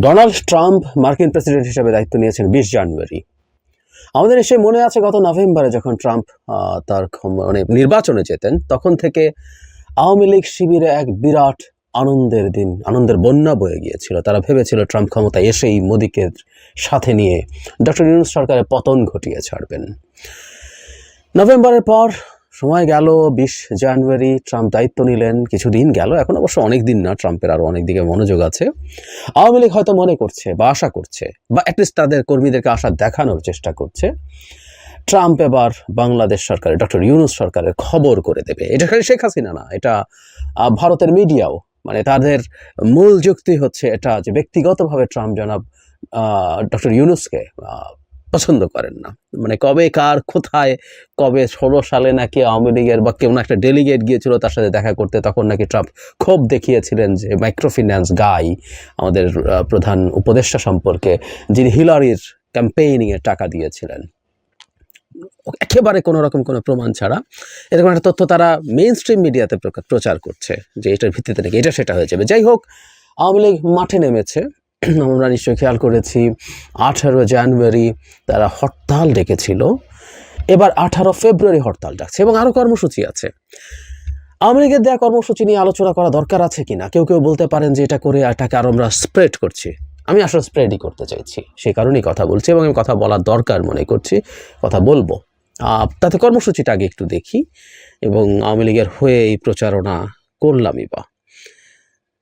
Donald Trump মার্কিন president হিসেবে দায়িত্ব নিয়েছেন ২০ জানুয়ারি। আমাদের এসে মনে আছে গত নভেম্বরে যখন ট্রাম্প তার নির্বাচনে যেতেন, তখন থেকে আওয়ামী লীগ শিবিরে এক বিরাট আনন্দের দিন, আনন্দের বন্যা বয়ে গিয়েছিল। তারা ভেবেছিল ট্রাম্প ক্ষমতায় এসেই মোদিকে সাথে নিয়ে ডক্টর ইউনূস সরকারের পতন ঘটিয়ে ছাড়বেন। নভেম্বরের পর সময় গেল, ২০ জানুয়ারি ট্রাম্প দায়িত্ব নিলেন। কিছুদিন গেল, এখন অবশ্য অনেক দিন না, ট্রাম্পের আরও অনেক দিকে মনোযোগ আছে। আওয়ামী লীগ হয়তো মনে করছে বা আশা করছে, বা অ্যাটলিস্ট তাদের কর্মীদেরকে আশা দেখানোর চেষ্টা করছে, ট্রাম্প এবার বাংলাদেশ সরকারের, ডক্টর ইউনূস সরকারের খবর করে দেবে। এটা খালি শেখ হাসিনা না, এটা ভারতের মিডিয়াও, তাদের মূল যুক্তি হচ্ছে এটা যে ব্যক্তিগতভাবে ট্রাম্প জনাব ডক্টর ইউনূসকে পছন্দ করেন না। কবে কার কোথায় কবে 16 সালে নাকি আওয়ামী লীগের বা কেউ না একটা ডেলিগেট গিয়েছিল তার সাথে দেখা করতে, তখন নাকি ট্রাম্প ক্ষোভ দেখিয়েছিলেন যে মাইক্রোফিন্যান্স গাই, আমাদের প্রধান উপদেষ্টা সম্পর্কে, যিনি হিলারির ক্যাম্পেইনিংয়ে টাকা দিয়েছিলেন, একেবারে কোনো রকম কোনো প্রমাণ ছাড়া এরকম একটা তথ্য তারা মেইন স্ট্রিম মিডিয়াতে প্রচার করছে যে এটার ভিত্তিতে নাকি এটা সেটা হয়ে যাবে। যাই হোক, আওয়ামী লীগ মাঠে নেমেছে। আমরা নিশ্চয়ই খেয়াল করেছি 18 জানুয়ারি তারা হরতাল ডেকেছিল, এবার 18 ফেব্রুয়ারি হরতাল ডাকছে এবং আরও কর্মসূচি আছে। আওয়ামী লীগের দেওয়া কর্মসূচি নিয়ে আলোচনা করা দরকার আছে কিনা। কেউ কেউ বলতে পারেন যে এটা করে এটাকে আরও আমরা স্প্রেড করছি। আমি আসলে স্প্রেডই করতে চাইছি, সেই কারণেই কথা বলছি এবং আমি কথা বলার দরকার মনে করছি, কথা বলবো। তাতে কর্মসূচিটা আগে একটু দেখি এবং আওয়ামী লীগের হয়ে এই প্রচারণা করলামই বা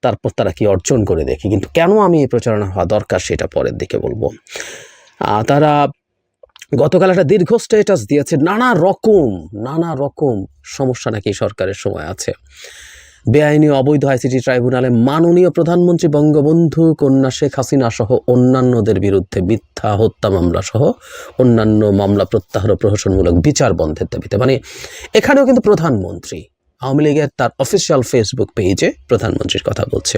তারপর তারা কি অর্জন করে দেখি। কিন্তু কেন আমি এই প্রচারণা হওয়া দরকার সেটা পরের দিকে বলবো। তারা গতকাল একটা দীর্ঘ স্ট্যাটাস দিয়েছে, নানা রকম সমস্যা নাকি সরকারের সময় আছে। বেআইনি অবৈধ আইসিটি ট্রাইব্যুনালে মাননীয় প্রধানমন্ত্রী বঙ্গবন্ধু কন্যা শেখ হাসিনা সহ অন্যান্যদের বিরুদ্ধে মিথ্যা হত্যা মামলা সহ অন্যান্য মামলা প্রত্যাহার ও প্রহসনমূলক বিচার বন্ধের দাবিতে। এখানেও কিন্তু প্রধানমন্ত্রী, আওয়ামী লীগের তার অফিসিয়াল ফেসবুক পেজে প্রধানমন্ত্রীর কথা বলছে।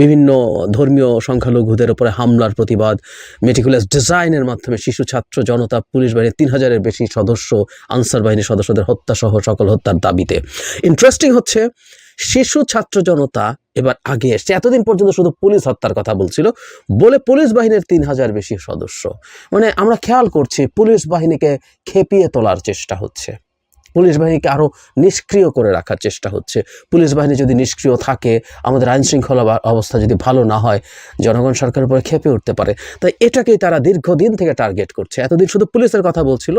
বিভিন্ন ধর্মীয় সংখ্যালঘুদের উপরে হামলার প্রতিবাদ, মেটিকুলাস ডিজাইনের মাধ্যমে শিশু ছাত্র জনতা, পুলিশ বাহিনীর 3000-এর বেশি সদস্য, আনসার বাহিনীর সদস্যদের হত্যা সহ সকল হত্যার দাবিতে। ইন্টারেস্টিং হচ্ছে, শিশু ছাত্র জনতা এবার আগে এসছে। এতদিন পর্যন্ত শুধু পুলিশ হত্যার কথা বলছিল বলে পুলিশ বাহিনীর 3000 বেশি সদস্য। আমরা খেয়াল করছি পুলিশ বাহিনীকে খেপিয়ে তোলার চেষ্টা হচ্ছে, পুলিশ বাহিনীকে আরও নিষ্ক্রিয় করে রাখার চেষ্টা হচ্ছে। পুলিশ বাহিনী যদি নিষ্ক্রিয় থাকে, আমাদের আইন শৃঙ্খলা অবস্থা যদি ভালো না হয়, জনগণ সরকারের উপরে খেপে উঠতে পারে। তাই এটাকেই তারা দীর্ঘদিন থেকে টার্গেট করছে। এতদিন শুধু পুলিশের কথা বলছিল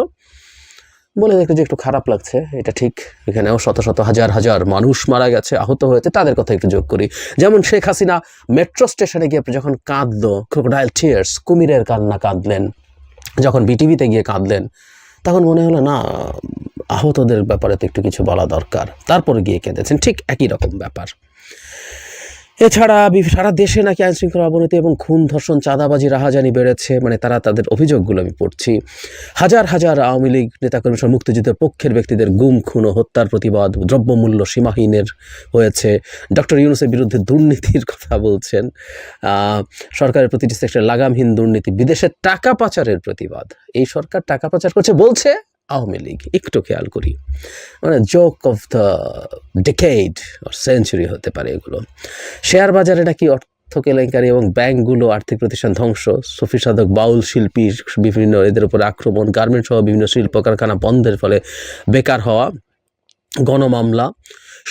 বলে দেখতে যে একটু খারাপ লাগছে, এটা ঠিক। এখানেও শত শত হাজার মানুষ মারা গেছে, আহত হয়েছে, তাদের কথা একটু যোগ করি। যেমন শেখ হাসিনা মেট্রো স্টেশনে গিয়ে যখন কাঁদলো, ক্রোকোডাইল টিয়ার্স, কুমিরের কান্না কাঁদলেন, যখন বিটিভিতে গিয়ে কাঁদলেন, তখন মনে হলো না, আহতদের ব্যাপারে তো একটু কিছু বলা দরকার, তারপরে গিয়ে কেঁদেছেন। ঠিক একই রকম ব্যাপার। এছাড়া সারা দেশে নাকি আইন শৃঙ্খলা অবনতি এবং খুন, ধর্ষণ, চাঁদাবাজি, রাহাজানি বেড়েছে। তারা তাদের অভিযোগগুলো আমি পড়ছি। হাজার আওয়ামী লীগ নেতাকর্মী সহ মুক্তিযুদ্ধের পক্ষের ব্যক্তিদের গুম, খুন ও হত্যার প্রতিবাদ, দ্রব্যমূল্য সীমাহীনের হয়েছে। ডক্টর ইউনূসের বিরুদ্ধে দুর্নীতির কথা বলছেন, সরকারের প্রতিটি সেক্টরে লাগামহীন দুর্নীতি, বিদেশে টাকা পাচারের প্রতিবাদ। এই সরকার টাকা পাচার করছে বলছে আওয়ামী লীগ। একটু খেয়াল করি, joke of the decade or century হতে পারে এগুলো। শেয়ার বাজারে নাকি অর্থ কেলেঙ্কারি এবং ব্যাংকগুলো, আর্থিক প্রতিষ্ঠান ধ্বংস, সুফি সাধক, বাউল শিল্পী, বিভিন্ন এদের উপরে আক্রমণ, গার্মেন্টস সহ বিভিন্ন শিল্প কারখানা বন্ধের ফলে বেকার হওয়া, গণমামলা,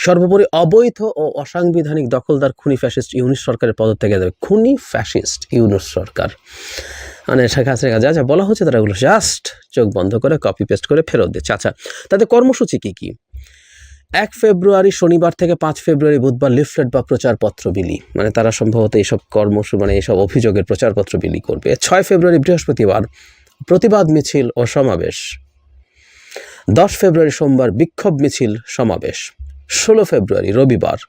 সর্বোপরি অবৈধ ও অসাংবিধানিক দখলদার খুনি ফ্যাসিস্ট ইউনূস সরকারের পদত্যাগে যাবে। খুনি ফ্যাসিস্ট ইউনূস সরকার, শেখ হাসিনা যা যা বলা হচ্ছে তারা এগুলো জাস্ট চোখ বন্ধ করে কপি পেস্ট করে ফেরত দিচ্ছে। আচ্ছা, তাদের কর্মসূচি কি? 1 ফেব্রুয়ারি শনিবার থেকে 5 ফেব্রুয়ারি বুধবার লিফলেট বা প্রচারপত্র বিলি। তারা সম্ভবত এইসব এইসব অভিযোগের প্রচারপত্র বিলি করবে। 6 ফেব্রুয়ারি বৃহস্পতিবার প্রতিবাদ মিছিল ও সমাবেশ। 10 ফেব্রুয়ারি সোমবার বিক্ষোভ মিছিল সমাবেশ। 16 ফেব্রুয়ারি রবিবার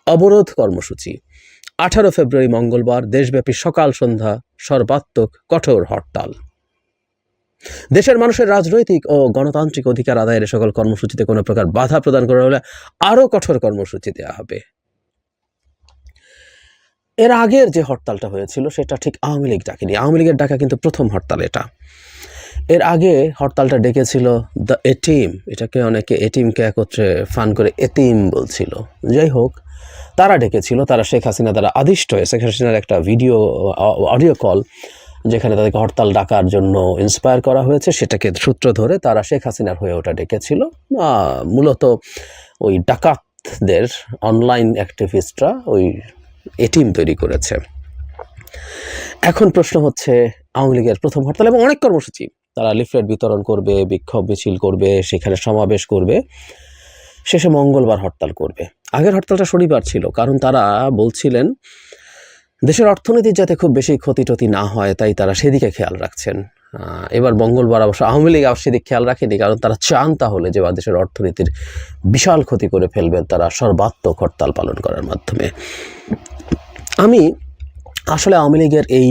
অবরোধ কর্মসূচি। 18 ফেব্রুয়ারি মঙ্গলবার দেশব্যাপী সকাল সন্ধ্যা সর্বাত্মক কঠোর হরতাল। দেশের মানুষের রাজনৈতিক ও গণতান্ত্রিক অধিকার আদায়ের সকল কর্মসূচিতে কোনো প্রকার বাধা প্রদান করা হলে আরও কঠোর কর্মসূচি দেওয়া হবে। এর আগের যে হরতালটা হয়েছিল সেটা ঠিক আওয়ামী লীগ ডাকেনি, আওয়ামী লীগের ডাকা কিন্তু প্রথম হরতাল এটা। এর আগে হরতালটা ডেকেছিল দ্য এটিম, এটাকে অনেকে এটিমকে একত্রে ফান করে এতিম বলছিল। যাই হোক, তারা ডেকেছিল, তারা শেখ হাসিনা দ্বারা আদিষ্ট হয়ে শেখ হাসিনার একটা অডিও কল যেখানে তাদেরকে হরতাল ডাকার জন্য ইন্সপায়ার করা হয়েছে, সেটাকে সূত্র ধরে তারা শেখ হাসিনার হয়ে ওটা ডেকেছিল। মূলত ওই ডাকাতদের অনলাইন অ্যাক্টিভিস্টরা ওই এটিম তৈরি করেছে। এখন প্রশ্ন হচ্ছে, আওয়ামী লীগের প্রথম হরতাল এবং অনেক কর্মসূচি, তারা লিফলেট বিতরণ করবে, বিক্ষোভ মিছিল করবে, সেখানে সমাবেশ করবে, শেষে মঙ্গলবার হরতাল করবে। আগের হরতালটা শনিবার ছিল, কারণ তারা বলছিলেন দেশের অর্থনীতির যাতে খুব বেশি ক্ষতি টতি না হয়, তাই তারা সেদিকে খেয়াল রাখছেন। এবার মঙ্গলবার অবশ্য আওয়ামী লীগ সেদিক খেয়াল রাখেনি, কারণ তারা চান তাহলে যে দেশের অর্থনীতির বিশাল ক্ষতি করে ফেলবেন তারা সর্বাত্মক হরতাল পালন করার মাধ্যমে। আমি আসলে আওয়ামী লীগের এই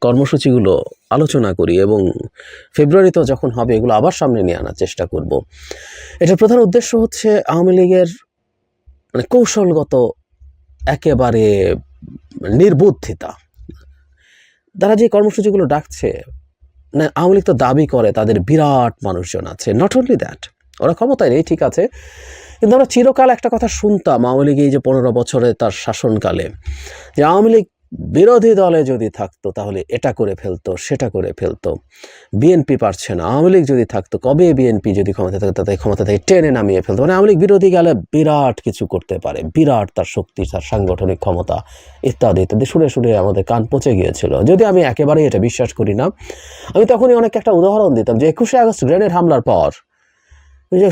কর্মসূচিগুলো আলোচনা করি এবং ফেব্রুয়ারিতেও যখন হবে এগুলো আবার সামনে নিয়ে আনার চেষ্টা করব। এটার প্রধান উদ্দেশ্য হচ্ছে আওয়ামী লীগের মানে কৌশলগত একেবারে নির্বুদ্ধিতা। তারা যে কর্মসূচিগুলো ডাকছে, মানে আওয়ামী লীগ তো দাবি করে তাদের বিরাট মানুষজন আছে, নট অনলি দ্যাট, ওরা ক্ষমতায় নেই ঠিক আছে, কিন্তু আমরা চিরকাল একটা কথা শুনতাম আওয়ামী লীগ এই যে 15 বছরে তার শাসনকালে, যে আওয়ামী লীগ বিরোধী দলে যদি থাকতো তাহলে এটা করে ফেলতো, সেটা করে ফেলতো, বিএনপি পারছে না, আওয়ামী লীগ যদি থাকতো কবে বিএনপি যদি ক্ষমতা থাকতো তাদের ক্ষমতা থেকে টেনে নামিয়ে ফেলতো। মানে আওয়ামী লীগ বিরোধী গেলে বিরাট কিছু করতে পারে, বিরাট তার শক্তি, তার সাংগঠনিক ক্ষমতা ইত্যাদি ইত্যাদি শুনে শুনে আমাদের কান পচে গিয়েছিল। যদি আমি একেবারেই এটা বিশ্বাস করি না, আমি তখনই অনেক একটা উদাহরণ দিতাম যে 21শে আগস্ট গ্রেনেড হামলার পর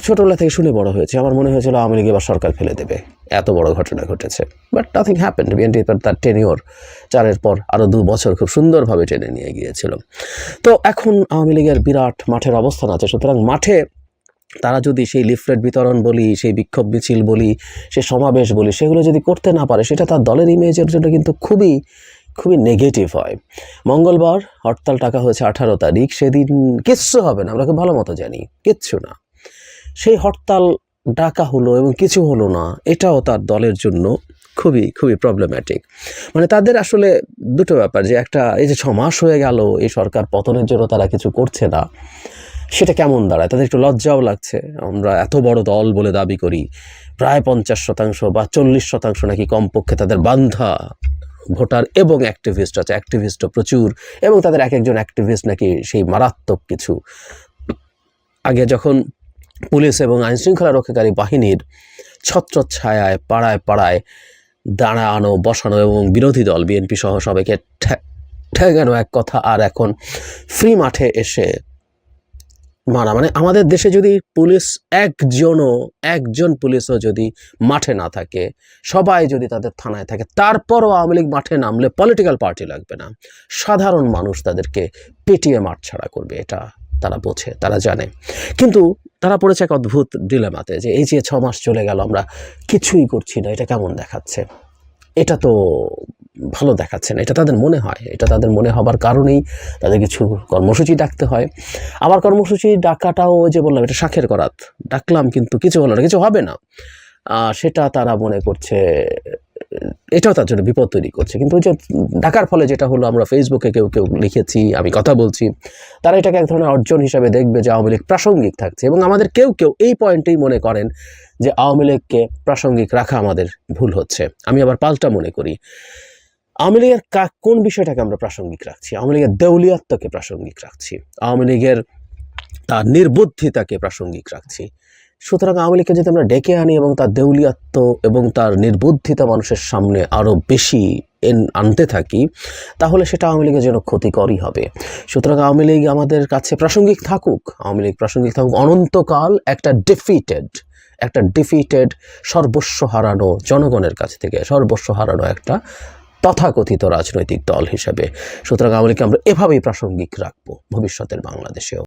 ছোটবেলা থেকে শুনে বড় হয়েছে, আমার মনে হয়েছিল আওয়ামী লীগ এবার সরকার ফেলে দেবে, এত বড় ঘটনা ঘটেছে। But nothing happened. বিএনপি তার টেনিওর 4-এর পর আরও 2 বছর খুব সুন্দরভাবে টেনে নিয়ে গিয়েছিল। তো এখন আওয়ামী লীগের বিরাট মাঠের অবস্থান আছে, সুতরাং মাঠে তারা যদি সেই লিফলেট বিতরণ বলি, সেই বিক্ষোভ মিছিল বলি, সেই সমাবেশ বলি, সেগুলো যদি করতে না পারে সেটা তার দলের ইমেজের জন্য কিন্তু খুবই খুবই নেগেটিভ হয়। মঙ্গলবার হরতাল ডাকা হয়েছে 18 তারিখ, সেদিন কিচ্ছু হবে না, আমরা খুব ভালো মতো জানি, কিচ্ছু না। সেই হরতাল ডাকা হলো এবং কিছু হলো না, এটাও তার দলের জন্য খুবই খুবই প্রবলেম্যাটিক। মানে তাদের আসলে দুটো ব্যাপার, যে একটা এই যে 6 মাস হয়ে গেল এই সরকার পতনের জন্য তারা কিছু করছে না, সেটা কেমন দাঁড়ায়, তাদের একটু লজ্জাও লাগছে। আমরা এত বড় দল বলে দাবি করি, প্রায় 50% বা 40% নাকি কমপক্ষে তাদের বান্ধা ভোটার এবং অ্যাক্টিভিস্ট আছে, অ্যাক্টিভিস্টও প্রচুর, এবং তাদের এক একজন অ্যাক্টিভিস্ট নাকি সেই মারাত্মক কিছু। আগে যখন পুলিশ এবং আইনশৃঙ্খলা রক্ষাকারী বাহিনীর ছত্রছায়ায় পাড়ায় পাড়ায় দাঁড়ানো বসানো এবং বিরোধী দল বিএনপি সহ সবাইকে ঠেকানো এক কথা, আর এখন ফ্রি মাঠে এসে মারা। মানে আমাদের দেশে যদি পুলিশ একজন পুলিশও যদি মাঠে না থাকে, সবাই যদি তাদের থানায় থাকে, তারপরও আওয়ামী লীগ মাঠে নামলে পলিটিক্যাল পার্টি লাগবে না, সাধারণ মানুষ তাদেরকে পেটিয়ে মাঠ ছাড়া করবে, এটা তারা বোঝে, তারা জানে। কিন্তু তারা পড়েছে এক অদ্ভুত ডিলেমাতে, যে এই যে 6 মাস চলে গেল আমরা কিছুই করছি না, এটা কেমন দেখাচ্ছে, এটা তো ভালো দেখাচ্ছে না, এটা তাদের মনে হয়। এটা তাদের মনে হবার কারণেই তাদের কিছু কর্মসূচি ডাকতে হয়। আবার কর্মসূচি ডাকাটাও যে বললাম এটা শাখের করাত, ডাকলাম কিন্তু কিছু হলো না, কিছু হবে না, সেটা তারা মনে করছে এটাও তার জন্য বিপদ তৈরি করছে। কিন্তু ওই যে ডাকার ফলে যেটা হলো, আমরা ফেসবুকে কেউ কেউ লিখেছি, আমি কথা বলছি, তারা এটাকে এক ধরনের অর্জন হিসাবে দেখবে যে আওয়ামী লীগ প্রাসঙ্গিক থাকছে, এবং আমাদের কেউ কেউ এই পয়েন্টেই মনে করেন যে আওয়ামী লীগকে প্রাসঙ্গিক রাখা আমাদের ভুল হচ্ছে। আমি আবার পাল্টা মনে করি, আওয়ামী লীগের কোন বিষয়টাকে আমরা প্রাসঙ্গিক রাখছি? আওয়ামী লীগের দেউলিয়াত্বকে প্রাসঙ্গিক রাখছি, আওয়ামী লীগের তার নির্বুদ্ধিতাকে প্রাসঙ্গিক রাখছি। সুতরাং আওয়ামী লীগকে যদি আমরা ডেকে আনি এবং তার দেউলিয়াত্ব এবং তার নির্বুদ্ধিতা মানুষের সামনে আরও বেশি আনতে থাকি, তাহলে সেটা আওয়ামী লীগের জন্য ক্ষতিকরই হবে। সুতরাং আওয়ামী লীগ আমাদের কাছে প্রাসঙ্গিক থাকুক, আওয়ামী লীগ প্রাসঙ্গিক থাকুক অনন্তকাল একটা ডিফিটেড সর্বস্ব হারানো, জনগণের কাছ থেকে সর্বস্ব হারানো একটা তথাকথিত রাজনৈতিক দল হিসেবে। সুতরাং আওয়ামী লীগকে আমরা এভাবেই প্রাসঙ্গিক রাখবো ভবিষ্যতের বাংলাদেশেও।